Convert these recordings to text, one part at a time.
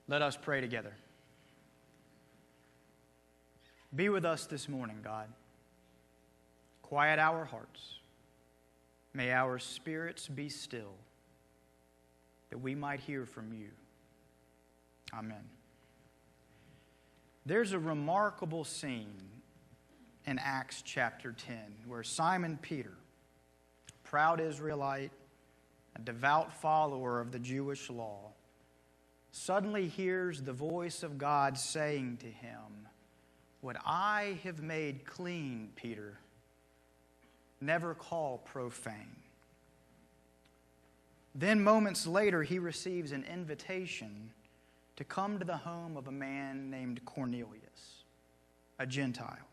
Let us pray together. Be with us this morning, God. Quiet our hearts. May our spirits be still, that we might hear from you. Amen. There's a remarkable scene in Acts chapter 10 where Simon Peter, a proud Israelite, a devout follower of the Jewish law, suddenly hears the voice of God saying to him, "What I have made clean, Peter, never call profane." Then moments later, he receives an invitation to come to the home of a man named Cornelius, a Gentile.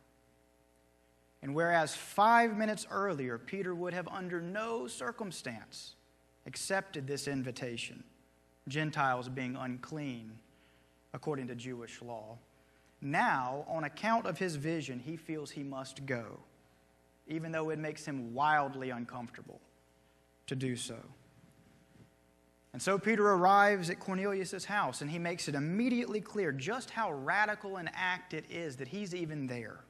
And whereas 5 minutes earlier, Peter would have under no circumstance accepted this invitation, Gentiles being unclean according to Jewish law, now, on account of his vision, he feels he must go, even though it makes him wildly uncomfortable to do so. And so Peter arrives at Cornelius' house, and he makes it immediately clear just how radical an act it is that he's even there.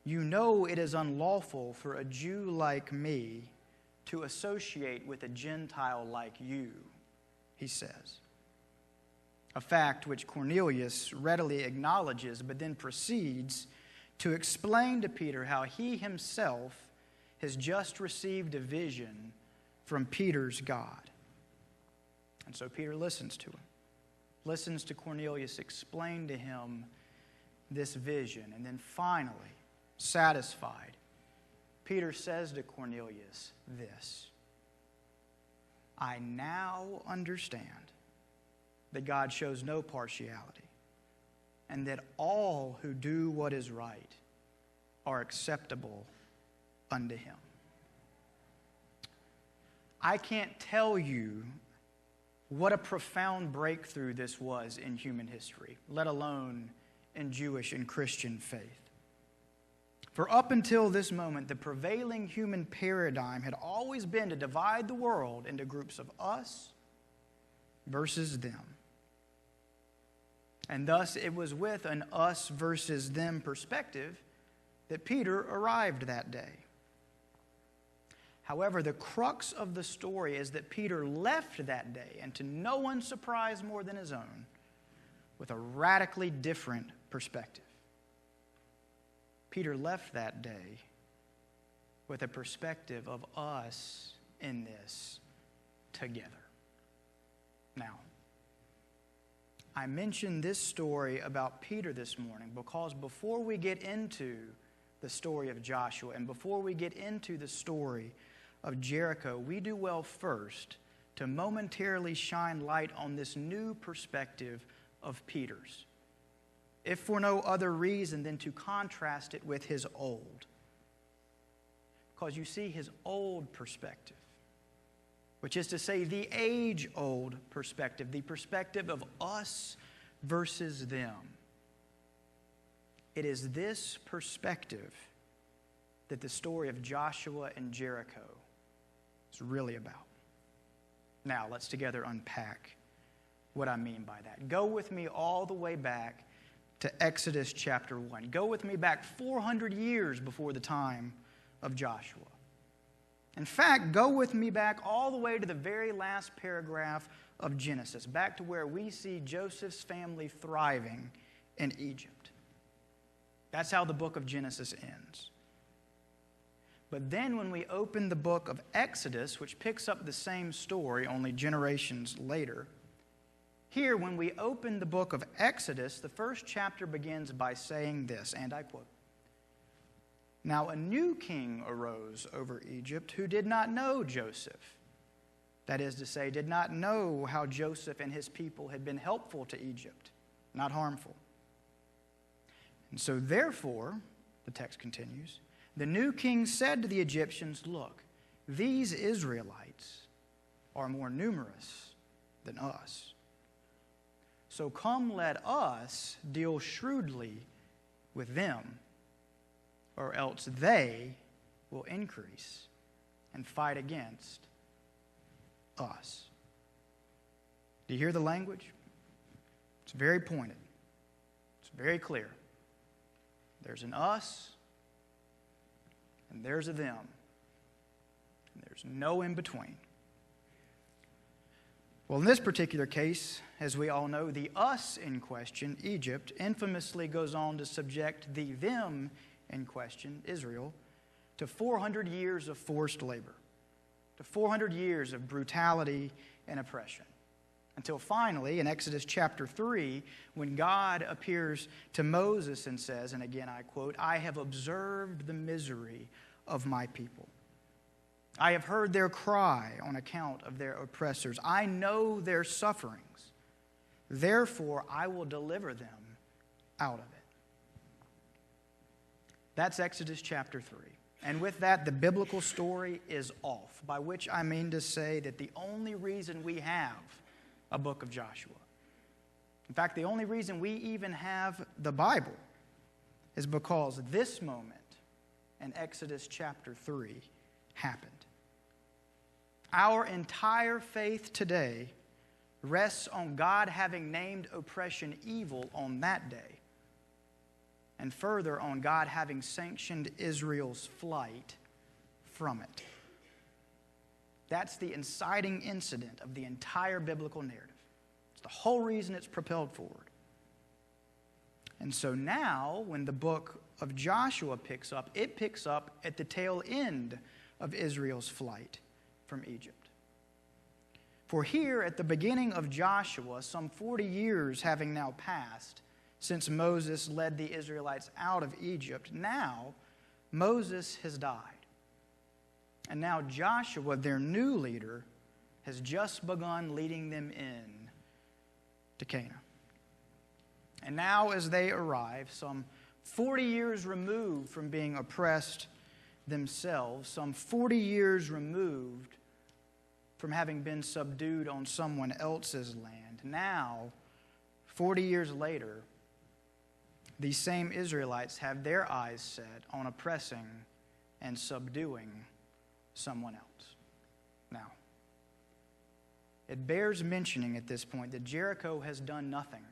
"You know it is unlawful for a Jew like me to associate with a Gentile like you," he says. A fact which Cornelius readily acknowledges, but then proceeds to explain to Peter how he himself has just received a vision from Peter's God. And so Peter listens to him, listens to Cornelius explain to him this vision, and then finally, satisfied, Peter says to Cornelius this: "I now understand that God shows no partiality, and that all who do what is right are acceptable unto him." I can't tell you what a profound breakthrough this was in human history, let alone in Jewish and Christian faith. For up until this moment, the prevailing human paradigm had always been to divide the world into groups of us versus them. And thus, it was with an us versus them perspective that Peter arrived that day. However, the crux of the story is that Peter left that day, and to no one's surprise more than his own, with a radically different perspective. Peter left that day with a perspective of us in this together. Now, I mentioned this story about Peter this morning because before we get into the story of Joshua and before we get into the story of Jericho, we do well first to momentarily shine light on this new perspective of Peter's, if for no other reason than to contrast it with his old. Because you see, his old perspective, which is to say the age-old perspective, the perspective of us versus them. It is this perspective that the story of Joshua and Jericho is really about. Now, let's together unpack what I mean by that. Go with me all the way back to Exodus chapter 1. Go with me back 400 years before the time of Joshua. In fact, go with me back all the way to the very last paragraph of Genesis, back to where we see Joseph's family thriving in Egypt. That's how the book of Genesis ends. But then when we open the book of Exodus, which picks up the same story only generations later, here when we open the book of Exodus, the first chapter begins by saying this, and I quote, "Now a new king arose over Egypt who did not know Joseph." That is to say, did not know how Joseph and his people had been helpful to Egypt, not harmful. And so therefore, the text continues, the new king said to the Egyptians, "Look, these Israelites are more numerous than us. So come, let us deal shrewdly with them, or else they will increase and fight against us." Do you hear the language? It's very pointed. It's very clear. There's an us, and there's a them. And there's no in between. Well, in this particular case, as we all know, the us in question, Egypt, infamously goes on to subject the them in question, Israel, to 400 years of forced labor, to 400 years of brutality and oppression. Until finally, in Exodus chapter 3, when God appears to Moses and says, and again I quote, "I have observed the misery of my people. I have heard their cry on account of their oppressors. I know their sufferings. Therefore, I will deliver them out of it." That's Exodus chapter 3. And with that, the biblical story is off, by which I mean to say that the only reason we have a book of Joshua, in fact, the only reason we even have the Bible, is because this moment in Exodus chapter 3 happened. Our entire faith today rests on God having named oppression evil on that day, and further on God having sanctioned Israel's flight from it. That's the inciting incident of the entire biblical narrative. It's the whole reason it's propelled forward. And so now, when the book of Joshua picks up, it picks up at the tail end of Israel's flight from Egypt. For here at the beginning of Joshua, some 40 years having now passed since Moses led the Israelites out of Egypt, now Moses has died. And now Joshua, their new leader, has just begun leading them in to Canaan. And now as they arrive, some 40 years removed from being oppressed themselves, some 40 years removed from having been subdued on someone else's land, now, 40 years later, these same Israelites have their eyes set on oppressing and subduing someone else. Now, it bears mentioning at this point that Jericho has done nothing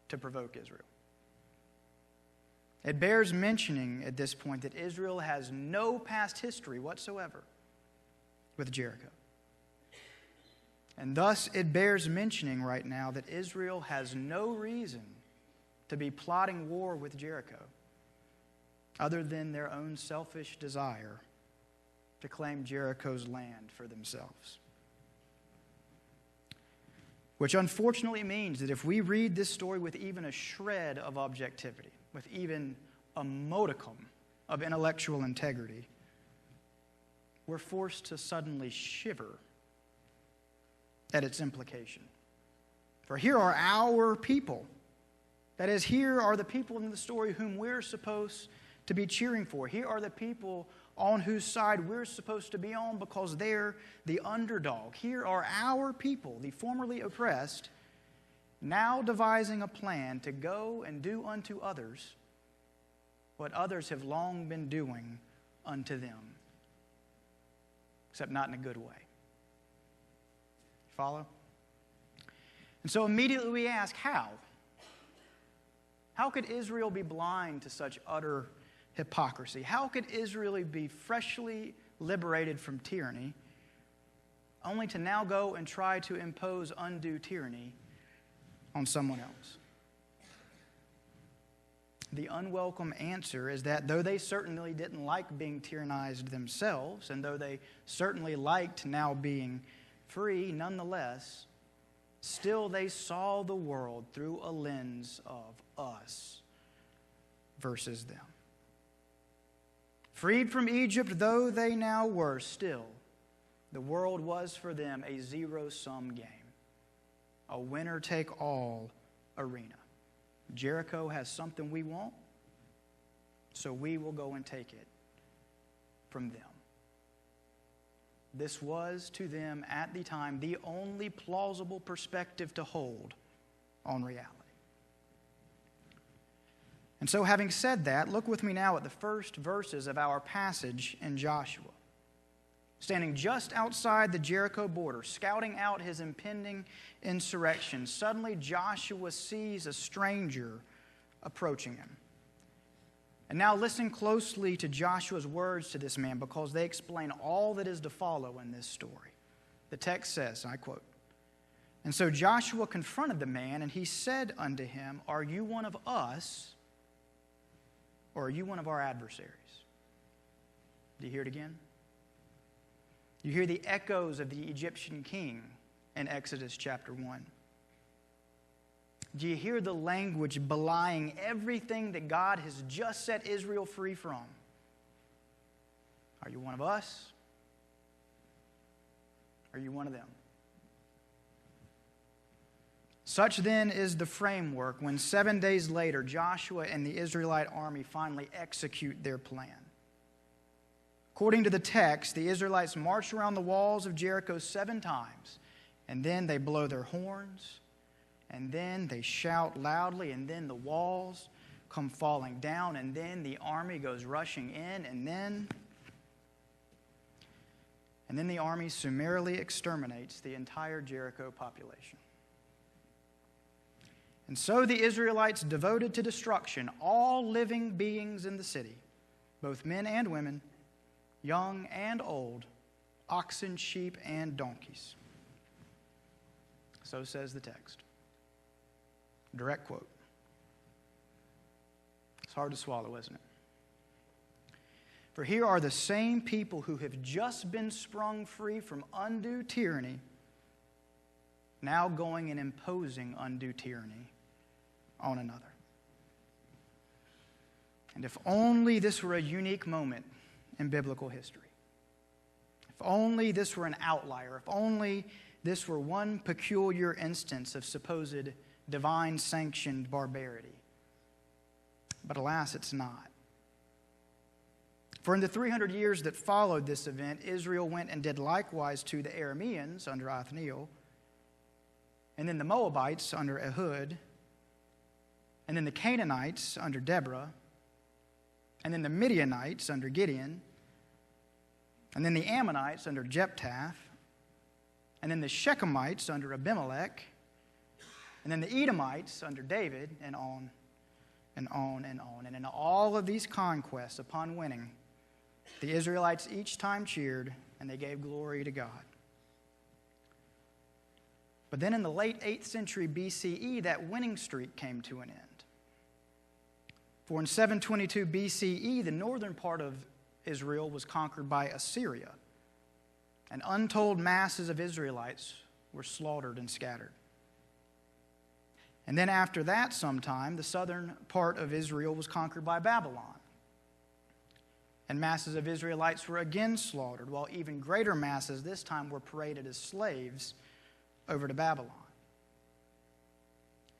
to provoke Israel. It bears mentioning at this point that Israel has no past history whatsoever with Jericho. And thus it bears mentioning right now that Israel has no reason to be plotting war with Jericho other than their own selfish desire to claim Jericho's land for themselves. Which unfortunately means that if we read this story with even a shred of objectivity, with even a modicum of intellectual integrity, we're forced to suddenly shiver at its implication. For here are our people. That is, here are the people in the story whom we're supposed to be cheering for. Here are the people on whose side we're supposed to be on because they're the underdog. Here are our people, the formerly oppressed, now devising a plan to go and do unto others what others have long been doing unto them, except not in a good way. Follow? And so immediately we ask, how? How could Israel be blind to such utter hypocrisy? How could Israel be freshly liberated from tyranny only to now go and try to impose undue tyranny on someone else? The unwelcome answer is that though they certainly didn't like being tyrannized themselves, and though they certainly liked now being free, nonetheless, still they saw the world through a lens of us versus them. Freed from Egypt though they now were, still, the world was for them a zero-sum game, a winner-take-all arena. Jericho has something we want, so we will go and take it from them. This was to them at the time the only plausible perspective to hold on reality. And so, having said that, look with me now at the first verses of our passage in Joshua. standing just outside the Jericho border, scouting out his impending insurrection. Suddenly, Joshua sees a stranger approaching him. And now listen closely to Joshua's words to this man, because they explain all that is to follow in this story. The text says, and I quote, "And so Joshua confronted the man, and he said unto him, Are you one of us, or are you one of our adversaries?" Do you hear it again? You hear the echoes of the Egyptian king in Exodus chapter 1. Do you hear the language belying everything that God has just set Israel free from? Are you one of us? Are you one of them? Such then is the framework when 7 days later Joshua and the Israelite army finally execute their plan. According to the text, the Israelites march around the walls of Jericho 7 times, and then they blow their horns, and then they shout loudly, and then the walls come falling down, and then the army goes rushing in, and then the army summarily exterminates the entire Jericho population. And so the Israelites devoted to destruction all living beings in the city, both men and women, young and old, oxen, sheep, and donkeys. So says the text. Direct quote. It's hard to swallow, isn't it? For here are the same people who have just been sprung free from undue tyranny, now going and imposing undue tyranny on another. And if only this were a unique moment in biblical history. If only this were an outlier. If only this were one peculiar instance of supposed divine sanctioned barbarity. But alas, it's not. For in the 300 years that followed this event, Israel went and did likewise to the Arameans under Othniel, and then the Moabites under Ehud, and then the Canaanites under Deborah, and then the Midianites under Gideon, and then the Ammonites under Jephthah, and then the Shechemites under Abimelech, and then the Edomites under David, and on and on and on. And in all of these conquests, upon winning, the Israelites each time cheered, and they gave glory to God. But then in the late 8th century BCE, that winning streak came to an end. For in 722 BCE, the northern part of Israel was conquered by Assyria, and untold masses of Israelites were slaughtered and scattered. And then after that sometime, the southern part of Israel was conquered by Babylon, and masses of Israelites were again slaughtered, while even greater masses this time were paraded as slaves over to Babylon.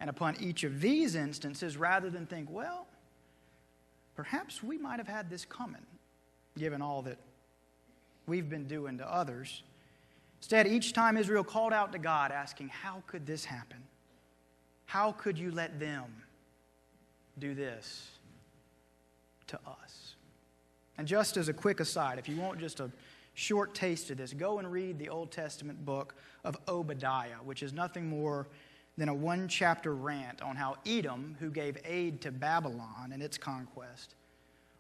And upon each of these instances, rather than think, well, perhaps we might have had this coming, given all that we've been doing to others. Instead, each time Israel called out to God, asking, how could this happen? How could you let them do this to us? And just as a quick aside, if you want just a short taste of this, go and read the Old Testament book of Obadiah, which is nothing more than a 1-chapter rant on how Edom, who gave aid to Babylon in its conquest,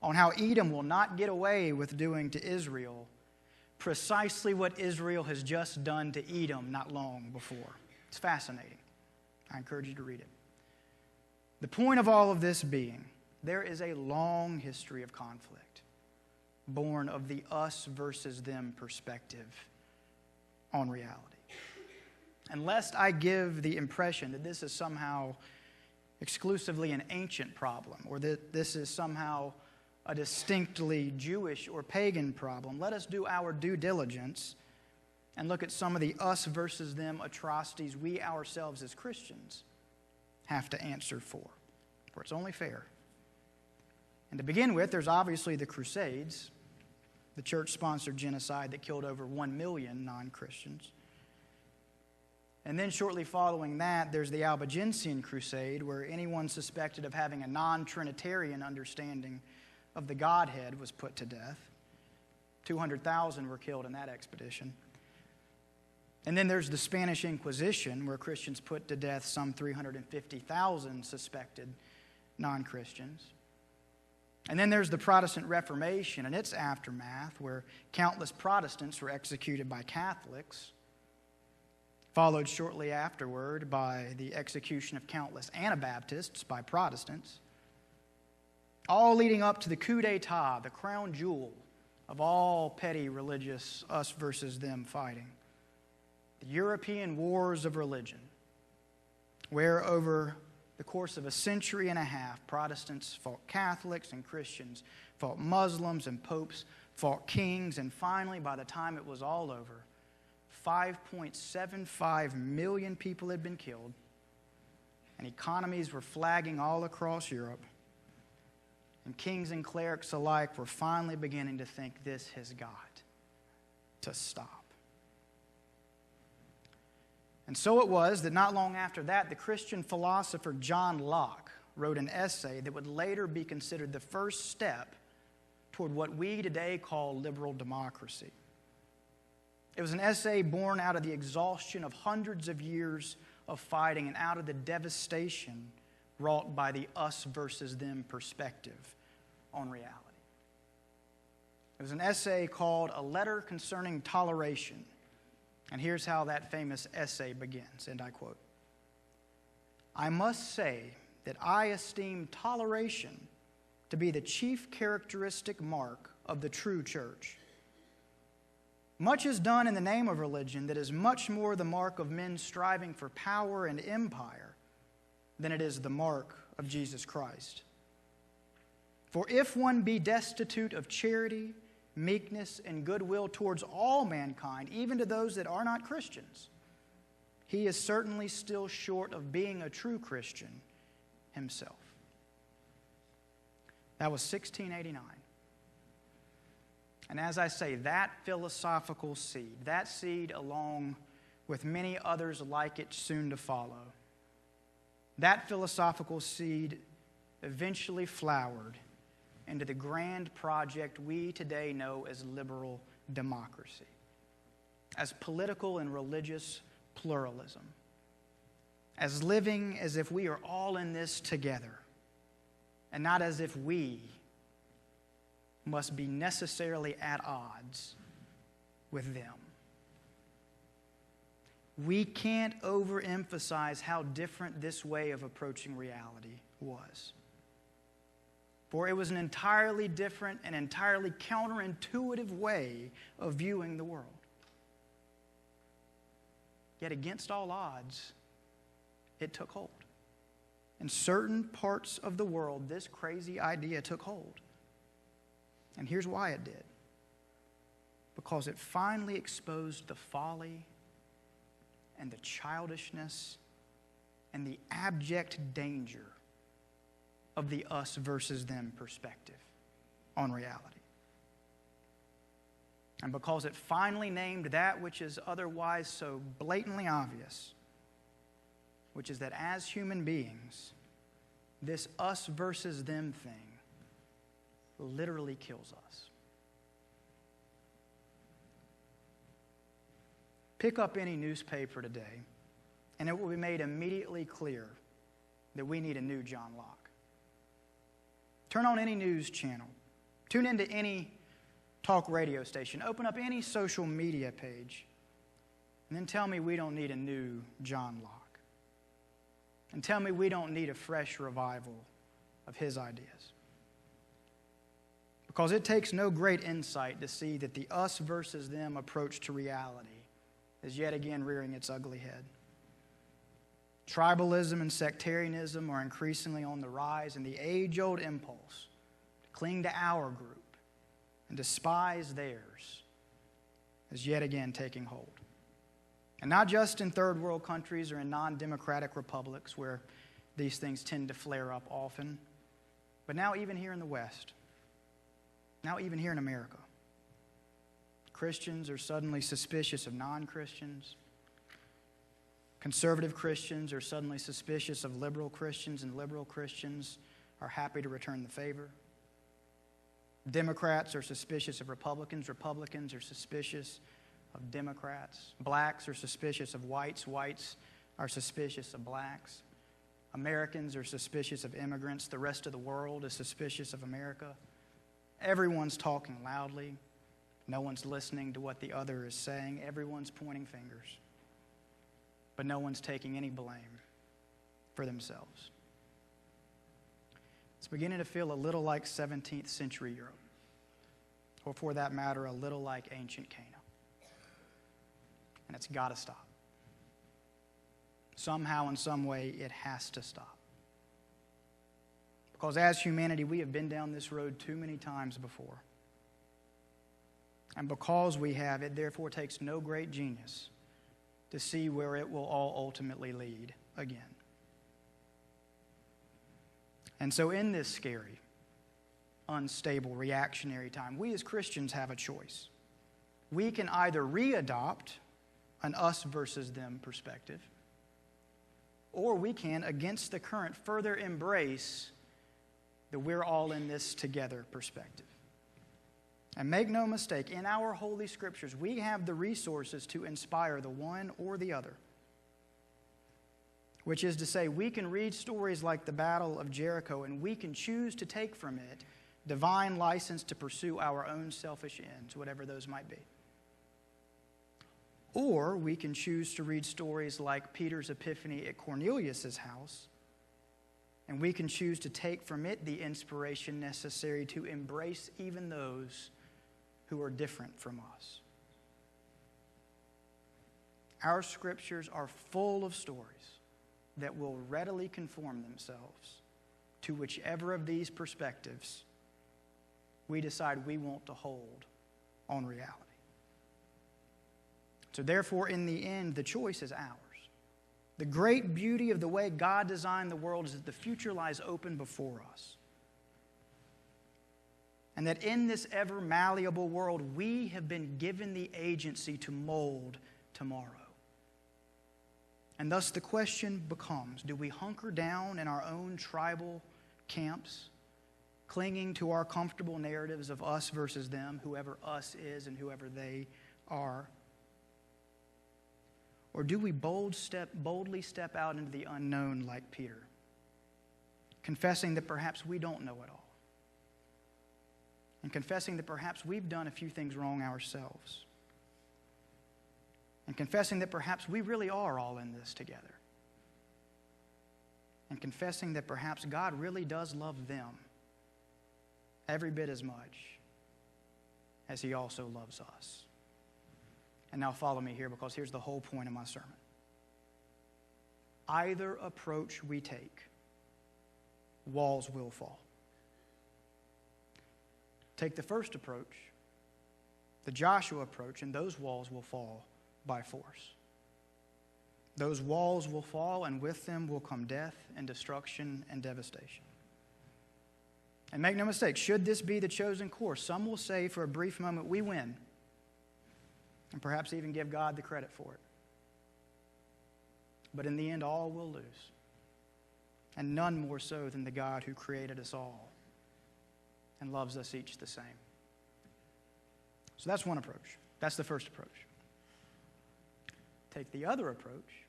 on how Edom will not get away with doing to Israel precisely what Israel has just done to Edom not long before. It's fascinating. I encourage you to read it. The point of all of this being, there is a long history of conflict born of the us versus them perspective on reality. And lest I give the impression that this is somehow exclusively an ancient problem, or that this is somehow a distinctly Jewish or pagan problem, let us do our due diligence and look at some of the us versus them atrocities we ourselves as Christians have to answer for it's only fair. And to begin with, there's obviously the Crusades, the church-sponsored genocide that killed over 1 million non-Christians. And then shortly following that, there's the Albigensian Crusade, where anyone suspected of having a non-Trinitarian understanding of the Godhead was put to death. 200,000 were killed in that expedition. And then there's the Spanish Inquisition, where Christians put to death some 350,000 suspected non-Christians. And then there's the Protestant Reformation and its aftermath, where countless Protestants were executed by Catholics, followed shortly afterward by the execution of countless Anabaptists by Protestants, all leading up to the coup d'etat, the crown jewel of all petty religious us versus them fighting. The European wars of religion, where over the course of a century and a half, Protestants fought Catholics and Christians fought Muslims and popes fought kings, and finally, by the time it was all over, 5.75 million people had been killed, and economies were flagging all across Europe, and kings and clerics alike were finally beginning to think this has got to stop. And so it was that not long after that, the Christian philosopher John Locke wrote an essay that would later be considered the first step toward what we today call liberal democracy. It was an essay born out of the exhaustion of hundreds of years of fighting and out of the devastation wrought by the us versus them perspective on reality. It was an essay called A Letter Concerning Toleration. And here's how that famous essay begins, and I quote, "I must say that I esteem toleration to be the chief characteristic mark of the true church. Much is done in the name of religion that is much more the mark of men striving for power and empire than it is the mark of Jesus Christ. For if one be destitute of charity, meekness, and goodwill towards all mankind, even to those that are not Christians, he is certainly still short of being a true Christian himself." That was 1689. And as I say, that philosophical seed, that seed along with many others like it soon to follow, that philosophical seed eventually flowered into the grand project we today know as liberal democracy, as political and religious pluralism, as living as if we are all in this together, and not as if we must be necessarily at odds with them. We can't overemphasize how different this way of approaching reality was. For it was an entirely different and entirely counterintuitive way of viewing the world. Yet against all odds, it took hold. In certain parts of the world, this crazy idea took hold. And here's why it did. Because it finally exposed the folly and the childishness and the abject danger of the us versus them perspective on reality. And because it finally named that which is otherwise so blatantly obvious, which is that as human beings, this us versus them thing literally kills us. Pick up any newspaper today, and it will be made immediately clear that we need a new John Locke. Turn on any news channel. Tune into any talk radio station. Open up any social media page. And then tell me we don't need a new John Locke. And tell me we don't need a fresh revival of his ideas. Because it takes no great insight to see that the us versus them approach to reality is yet again rearing its ugly head. Tribalism and sectarianism are increasingly on the rise, and the age-old impulse to cling to our group and despise theirs is yet again taking hold. And not just in third world countries or in non-democratic republics where these things tend to flare up often, but now even here in the West, now even here in America. Christians are suddenly suspicious of non-Christians. Conservative Christians are suddenly suspicious of liberal Christians, and liberal Christians are happy to return the favor. Democrats are suspicious of Republicans. Republicans are suspicious of Democrats. Blacks are suspicious of whites. Whites are suspicious of blacks. Americans are suspicious of immigrants. The rest of the world is suspicious of America. Everyone's talking loudly. No one's listening to what the other is saying. Everyone's pointing fingers. But no one's taking any blame for themselves. It's beginning to feel a little like 17th century Europe, or for that matter, a little like ancient Cana. And it's got to stop. Somehow, in some way, it has to stop. Because as humanity, we have been down this road too many times before. And because we have, it therefore takes no great genius to see where it will all ultimately lead again. And so in this scary, unstable, reactionary time, we as Christians have a choice. We can either re-adopt an us versus them perspective, or we can, against the current, further embrace the we're all in this together perspective. And make no mistake, in our Holy Scriptures, we have the resources to inspire the one or the other. Which is to say, we can read stories like the Battle of Jericho, and we can choose to take from it divine license to pursue our own selfish ends, whatever those might be. Or we can choose to read stories like Peter's epiphany at Cornelius' house, and we can choose to take from it the inspiration necessary to embrace even those who are different from us. Our Scriptures are full of stories that will readily conform themselves to whichever of these perspectives we decide we want to hold on reality. So therefore, in the end, the choice is ours. The great beauty of the way God designed the world is that the future lies open before us. And that in this ever malleable world, we have been given the agency to mold tomorrow. And thus the question becomes, do we hunker down in our own tribal camps, clinging to our comfortable narratives of us versus them, whoever us is and whoever they are? Or do we boldly step out into the unknown like Peter, confessing that perhaps we don't know it all, and confessing that perhaps we've done a few things wrong ourselves, and confessing that perhaps we really are all in this together, and confessing that perhaps God really does love them every bit as much as He also loves us. And now follow me here, because here's the whole point of my sermon. Either approach we take, walls will fall. Take the first approach, the Joshua approach, and those walls will fall by force. Those walls will fall, and with them will come death and destruction and devastation. And make no mistake, should this be the chosen course, some will say for a brief moment, we win, and perhaps even give God the credit for it. But in the end, all will lose, and none more so than the God who created us all and loves us each the same. So that's one approach. That's the first approach. Take the other approach,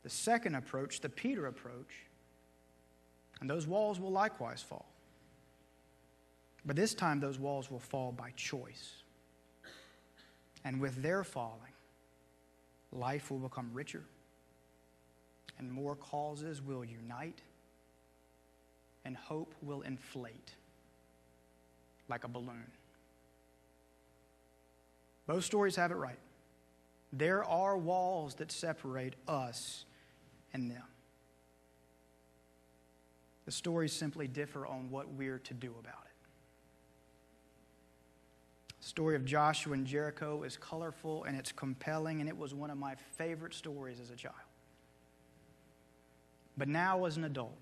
the second approach, the Peter approach, and those walls will likewise fall. But this time, those walls will fall by choice. And with their falling, life will become richer, and more causes will unite, and hope will inflate like a balloon. Both stories have it right. There are walls that separate us and them. The stories simply differ on what we're to do about it. The story of Joshua and Jericho is colorful and it's compelling, and it was one of my favorite stories as a child. But now as an adult,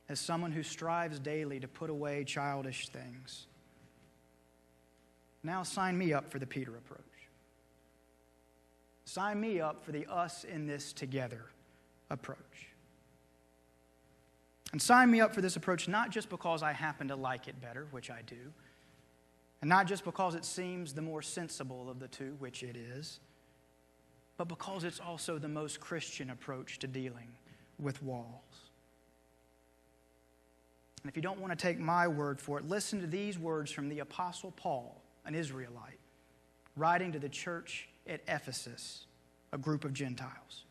as someone who strives daily to put away childish things, now sign me up for the Peter approach. Sign me up for the us in this together approach. And sign me up for this approach not just because I happen to like it better, which I do, And not just because it seems the more sensible of the two, which it is, but because it's also the most Christian approach to dealing with walls. And if you don't want to take my word for it, listen to these words from the Apostle Paul, an Israelite, writing to the church at Ephesus, a group of Gentiles.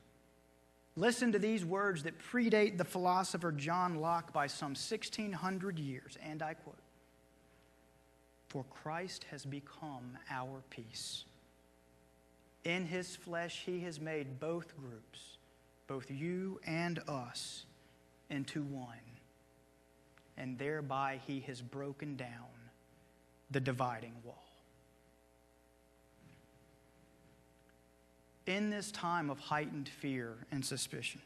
Listen to these words that predate the philosopher John Locke by some 1,600 years, and I quote, "For Christ has become our peace. In his flesh he has made both groups, both you and us, into one, and thereby he has broken down the dividing wall." In this time of heightened fear and suspicion,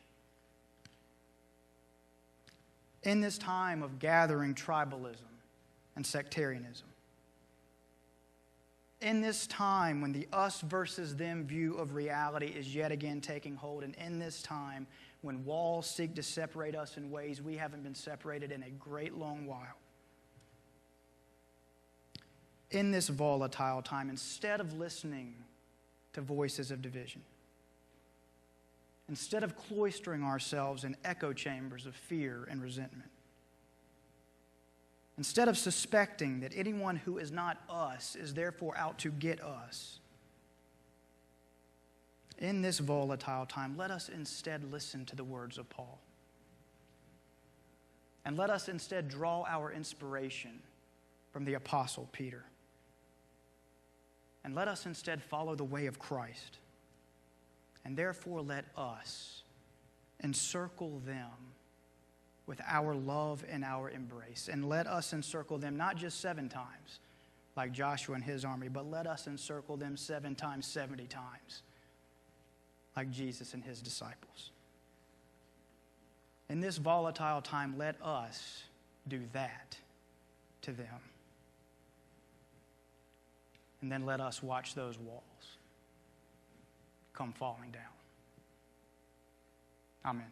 in this time of gathering tribalism and sectarianism, in this time when the us versus them view of reality is yet again taking hold, and in this time when walls seek to separate us in ways we haven't been separated in a great long while, in this volatile time, instead of listening to voices of division, instead of cloistering ourselves in echo chambers of fear and resentment, instead of suspecting that anyone who is not us is therefore out to get us, in this volatile time, let us instead listen to the words of Paul. And let us instead draw our inspiration from the Apostle Peter. And let us instead follow the way of Christ. And therefore let us encircle them with our love and our embrace. And let us encircle them not just 7 times, like Joshua and his army, but let us encircle them 7 times, 70 times, like Jesus and his disciples. In this volatile time, let us do that to them. And then let us watch those walls come falling down. Amen.